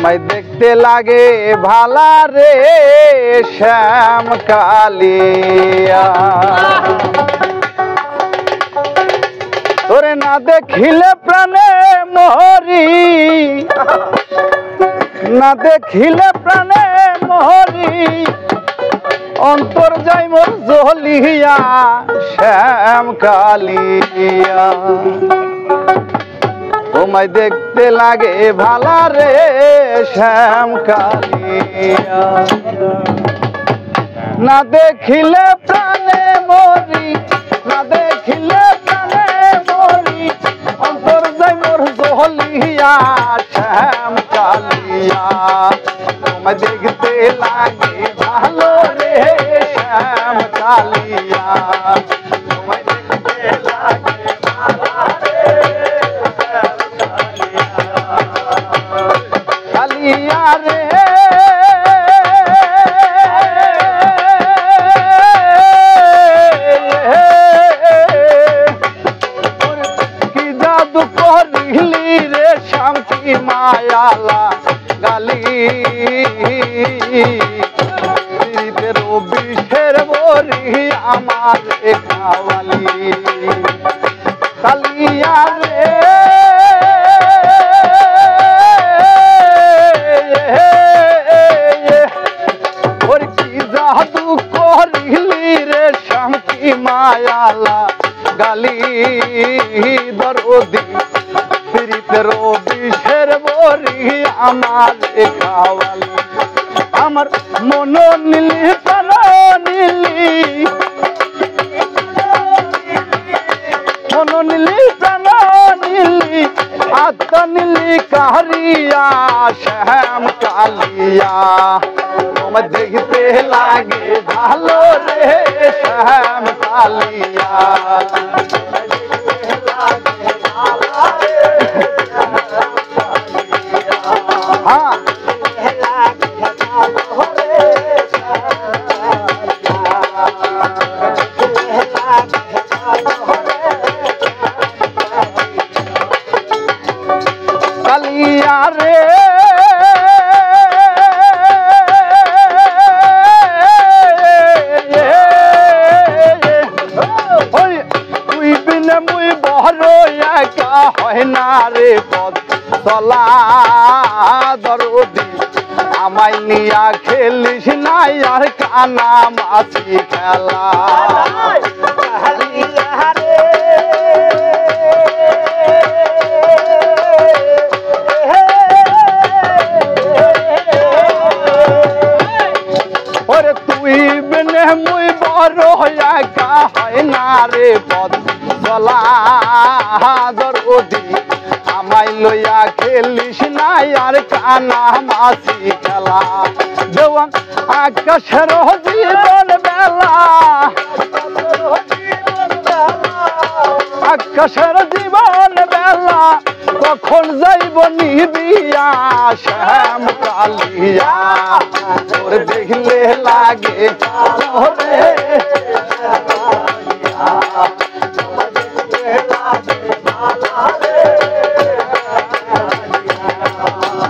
তোমায় দেখতে লাগে ভালা রে শ্যাম কালিয়া তোরে না দেখিলে প্রাণে মরি না দেখিলে প্রাণে মরি অন্তর যাই মোর জ্বলিয়া শ্যাম কালিয়া তোমায় দেখতে লাগে ভালা রে শ্যাম কালিয়া না দেখিলে প্রাণে মরি না দেখিলে প্রাণে মরি অন্তর যাই মোর জ্বলিয়া শ্যাম কালিয়া তোমায় দেখতে লাগে ভালো রে শ্যাম কালিয়া তোমায় দেখতে লাগে ভালো রে কালিয়া রে কি জাদু করিলি রে শ্যাম কি মায়ালা গালি বিষের বরি আমার খাওয়ালি কালিয়া রে কি জাদু করিলি রে শ্যাম কি মায়ালা গালি দরদি প্রীতের বিষের বরি আমার খাওয়ালি আমার মন নীলি প্রাণ নীলি মন নীলি প্রাণ নীলি আত্মা নীলি কারিয়া শ্যাম কালিয়া তোমায় দেখতে লাগে ভালো রে শ্যাম কালিয়া হ্যাঁ কালিয়া রে তুই বিনে মুই বড় একা হয় না রে পদ চলা দরদি আমায় নিয়া খেলিস না আর কানা মাছি খেলা ওরে তুই বিনে মুই বড় একা হয় না রে পদ চলা দরদি আমায় লইয়া খেলিস না আর কানা মাছি খেলা দেওয়ান আকাশের জীবন বেলা আকাশের জীবন বেলা কখন যাইব নিবিয়া শ্যাম কালিয়া তোর দেখলে লাগে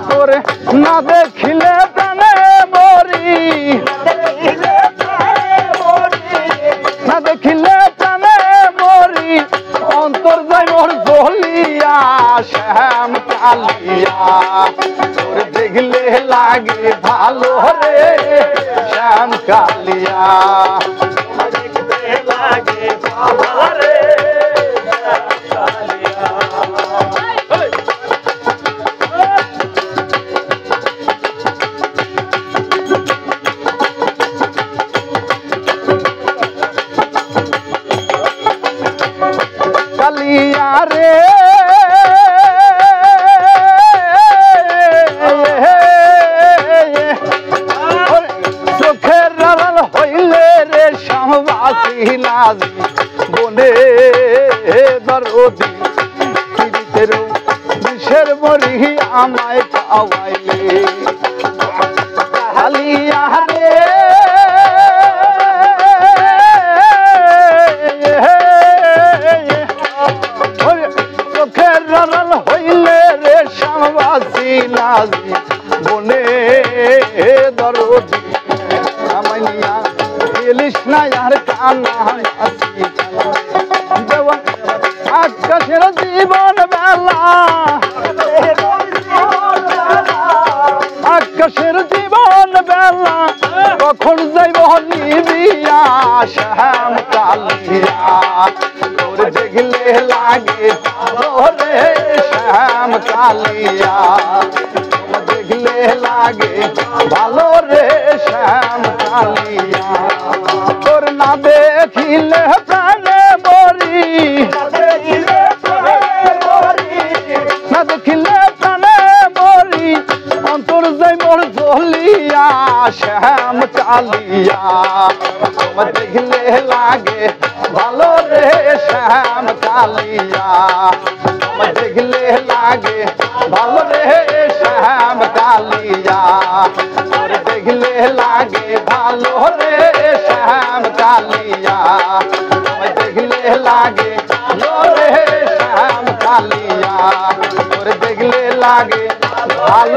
তোরে না দেখিলে প্রাণে মরি না দেখিলে প্রাণে মরি অন্তর যাই মোর জ্বলিয়া শ্যাম কালিয়া তোর দেখলে লাগে ভালো রে শ্যাম কালিয়া দেখতে লাগে ভালো রে কালিয়া রে চোখের রাল হইলে রে শ্যামবাসী নাজি বনে দরদি পীড়িতের বিষের বরি আমায় খাওয়াইলে কালিয়া রে চোখের রাল হইলে রে শ্যামবাসী নাজি বনে দরদি আমাইয়া গেলিস না আর কানা আসি দেওয়ান আকাশের জীবন বেলা আকাশের জীবন বেলা কখন যাইব নিবিয়া শ্যাম কালিয়া তোর দেখলে লাগে রে শ্যাম কালিয়া দেখলে লাগে ভালো রে শ্যাম কালিয়া তোর না দেখিলে প্রাণে মরি না দেখিলে প্রাণে মরি অন্তর যাই মোর জ্বলিয়া শ্যাম কালিয়া তোমার দেখলে লাগে ভালো রে শ্যাম কালিয়া তোমার দেখলে লাগে ভালো রে শ্যাম কালিয়া তোর দেখলে লাগে ভালো রে শ্যাম কালিয়া তোমার দেখলে লাগে ভালো রে শ্যাম কালিয়া তোর দেখলে লাগে ভালো